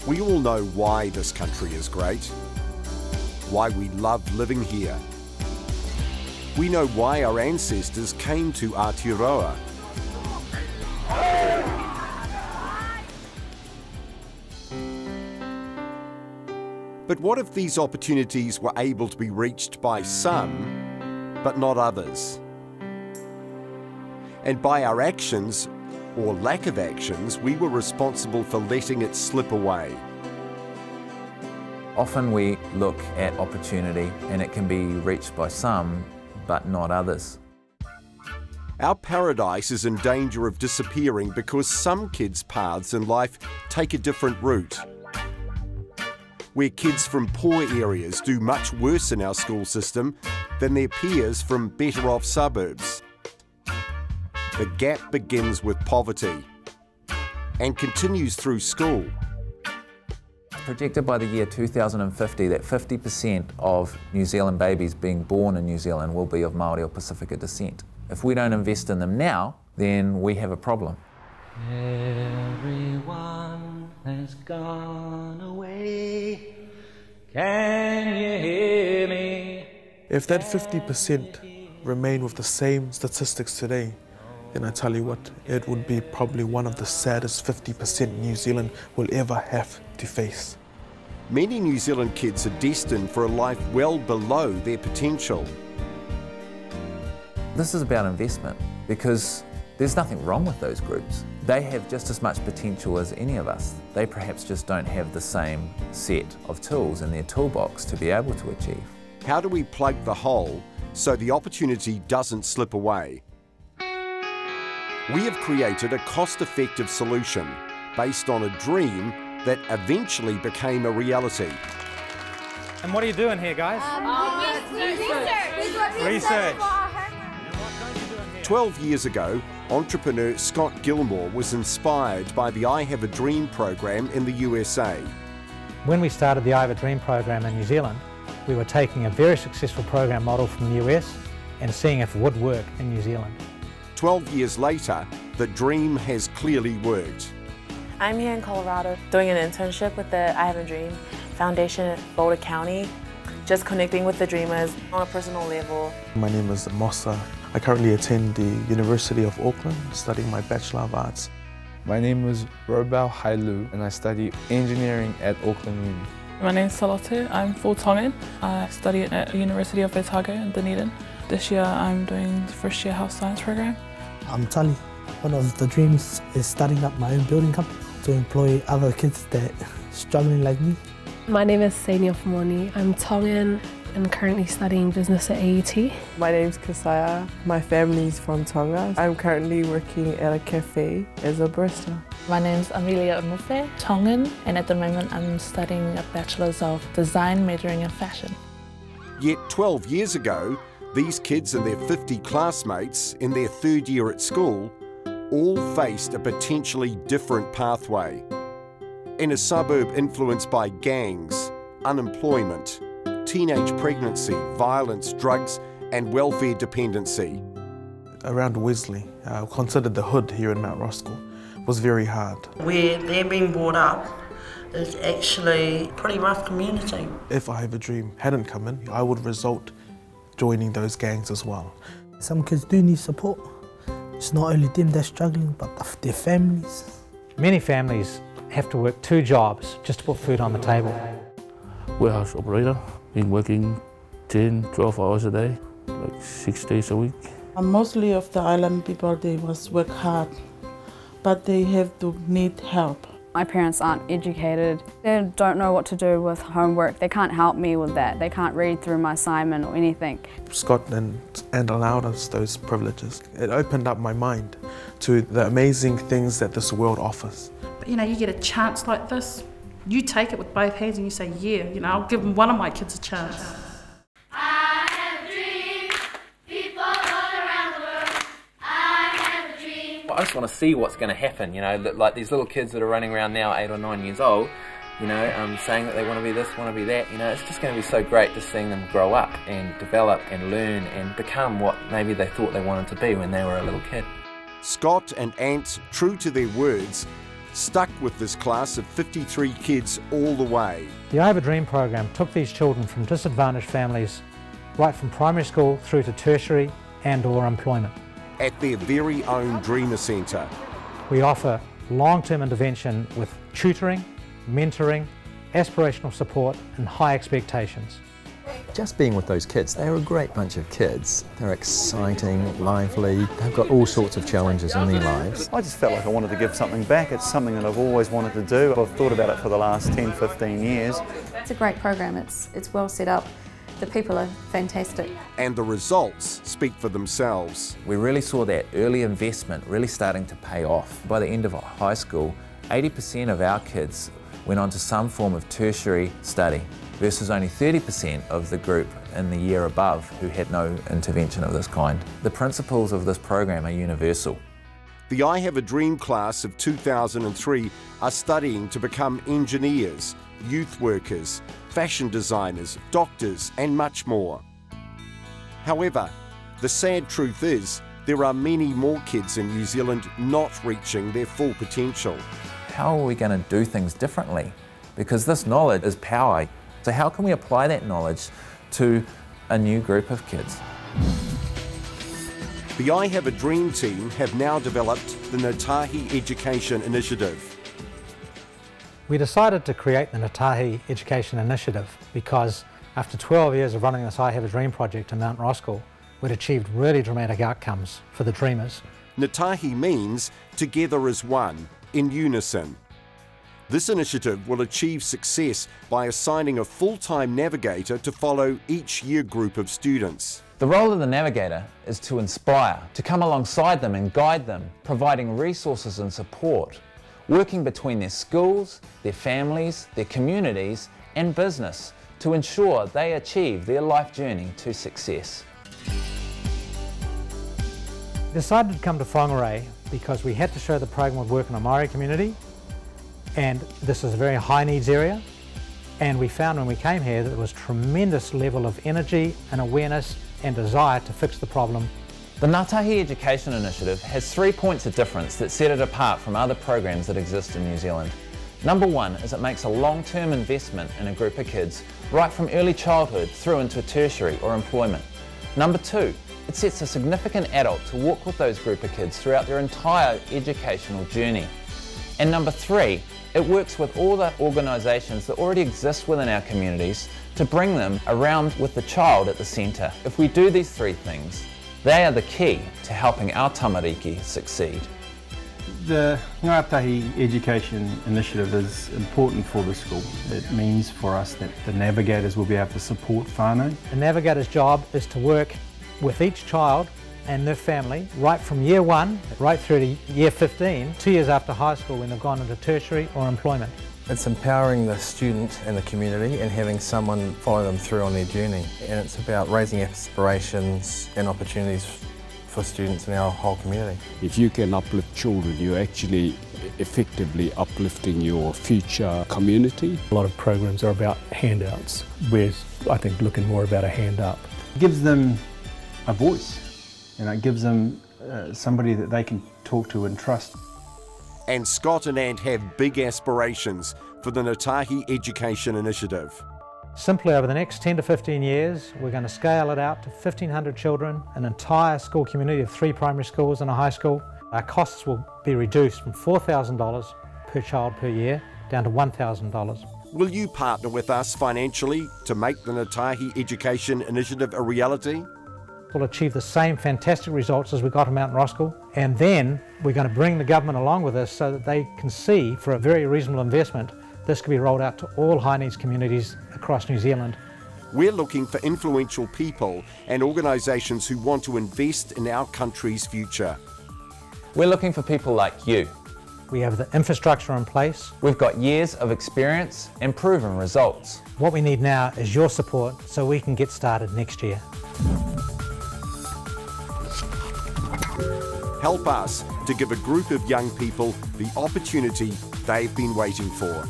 We all know why this country is great, why we love living here. We know why our ancestors came to Aotearoa. But what if these opportunities were able to be reached by some, but not others? And by our actions, or lack of actions, we were responsible for letting it slip away. Often we look at opportunity and it can be reached by some, but not others. Our paradise is in danger of disappearing because some kids' paths in life take a different route. Where kids from poor areas do much worse in our school system than their peers from better-off suburbs. The gap begins with poverty and continues through school. Projected by the year 2050 that 50% of New Zealand babies being born in New Zealand will be of Māori or Pasifika descent. If we don't invest in them now, then we have a problem. Everyone has gone away. Can you hear me? If that 50% remain with the same statistics today, then I tell you what, it would be probably one of the saddest 50% New Zealand will ever have to face. Many New Zealand kids are destined for a life well below their potential. This is about investment because there's nothing wrong with those groups. They have just as much potential as any of us. They perhaps just don't have the same set of tools in their toolbox to be able to achieve. How do we plug the hole so the opportunity doesn't slip away? We have created a cost-effective solution based on a dream that eventually became a reality. And what are you doing here, guys? Research. 12 years ago, entrepreneur Scott Gilmore was inspired by the I Have a Dream program in the USA. When we started the I Have a Dream program in New Zealand, we were taking a very successful program model from the US and seeing if it would work in New Zealand. 12 years later, the dream has clearly worked. I'm here in Colorado doing an internship with the I Have a Dream Foundation at Boulder County, just connecting with the dreamers on a personal level. My name is Mosa. I currently attend the University of Auckland, studying my Bachelor of Arts. My name is Robel Hailu and I study engineering at Auckland Uni. My name is Salote. I'm full Tongan. I study at the University of Otago in Dunedin. This year I'm doing the first year health science program. I'm Tali. One of the dreams is starting up my own building company to employ other kids that are struggling like me. My name is Senia Famoni. I'm Tongan and currently studying business at AUT. My name's Kasaya. My family's from Tonga. I'm currently working at a cafe as a barista. My name's Amelia Onufe, Tongan, and at the moment I'm studying a Bachelor's of Design majoring in fashion. Yet 12 years ago, these kids and their 50 classmates in their third year at school all faced a potentially different pathway. In a suburb influenced by gangs, unemployment, teenage pregnancy, violence, drugs and welfare dependency. Around Wesley, considered the hood here in Mount Roskill, was very hard. Where they're being brought up is actually a pretty rough community. If I Have a Dream hadn't come in, I would result joining those gangs as well. Some kids do need support. It's not only them that's struggling, but their families. Many families have to work 2 jobs just to put food on the table. Warehouse operator, been working 10, 12 hours a day, like 6 days a week. Mostly of the island people, they must work hard, but they have to need help. My parents aren't educated. They don't know what to do with homework. They can't help me with that. They can't read through my assignment or anything. Scotland allowed us those privileges. It opened up my mind to the amazing things that this world offers. But you know, you get a chance like this, you take it with both hands and you say, yeah, you know, I'll give one of my kids a chance. I just want to see what's going to happen, you know, like these little kids that are running around now, 8 or 9 years old, you know, saying that they want to be this, want to be that, you know, it's just going to be so great just seeing them grow up and develop and learn and become what maybe they thought they wanted to be when they were a little kid. Scott and Ant, true to their words, stuck with this class of 53 kids all the way. The I Have a Dream program took these children from disadvantaged families right from primary school through to tertiary and/or employment. At their very own Dreamer Centre. We offer long-term intervention with tutoring, mentoring, aspirational support and high expectations. Just being with those kids, they're a great bunch of kids. They're exciting, lively, they've got all sorts of challenges in their lives. I just felt like I wanted to give something back. It's something that I've always wanted to do. I've thought about it for the last 10, 15 years. It's a great program, it's well set up. The people are fantastic. And the results speak for themselves. We really saw that early investment really starting to pay off. By the end of high school, 80% of our kids went on to some form of tertiary study versus only 30% of the group in the year above who had no intervention of this kind. The principles of this program are universal. The I Have a Dream class of 2003 are studying to become engineers, youth workers, fashion designers, doctors and much more. However, the sad truth is there are many more kids in New Zealand not reaching their full potential. How are we going to do things differently? Because this knowledge is power. So how can we apply that knowledge to a new group of kids? The I Have a Dream team have now developed the NGAATAHI Education Initiative. We decided to create the NGAATAHI Education Initiative because after 12 years of running this I Have a Dream project in Mount Roskill, we'd achieved really dramatic outcomes for the dreamers. NGAATAHI means together as one, in unison. This initiative will achieve success by assigning a full-time navigator to follow each year group of students. The role of the navigator is to inspire, to come alongside them and guide them, providing resources and support, working between their schools, their families, their communities and business to ensure they achieve their life journey to success. We decided to come to Whangarei because we had to show the program would work in a Māori community, and this is a very high needs area, and we found when we came here that there was tremendous level of energy and awareness and desire to fix the problem. The NGAATAHI Education Initiative has 3 points of difference that set it apart from other programs that exist in New Zealand. Number one is it makes a long-term investment in a group of kids right from early childhood through into tertiary or employment. Number two, it sets a significant adult to walk with those group of kids throughout their entire educational journey. And number three, it works with all the organisations that already exist within our communities to bring them around with the child at the centre. If we do these three things, they are the key to helping our tamariki succeed. The NGAATAHI Education Initiative is important for the school. It means for us that the navigators will be able to support whānau. The navigator's job is to work with each child and their family right from year 1 right through to year 15, 2 years after high school when they've gone into tertiary or employment. It's empowering the student and the community and having someone follow them through on their journey. And it's about raising aspirations and opportunities for students in our whole community. If you can uplift children, you're actually effectively uplifting your future community. A lot of programs are about handouts. We're, I think, looking more about a hand up. It gives them a voice, and it gives them somebody that they can talk to and trust. And Scott and Ant have big aspirations for the NGAATAHI Education Initiative. Simply over the next 10 to 15 years, we're going to scale it out to 1,500 children, an entire school community of 3 primary schools and a high school. Our costs will be reduced from $4,000 per child per year down to $1,000. Will you partner with us financially to make the NGAATAHI Education Initiative a reality? We'll achieve the same fantastic results as we got in Mount Roskill, and then we're going to bring the government along with us so that they can see, for a very reasonable investment, this can be rolled out to all high needs communities across New Zealand. We're looking for influential people and organisations who want to invest in our country's future. We're looking for people like you. We have the infrastructure in place. We've got years of experience and proven results. What we need now is your support so we can get started next year. Help us to give a group of young people the opportunity they've been waiting for.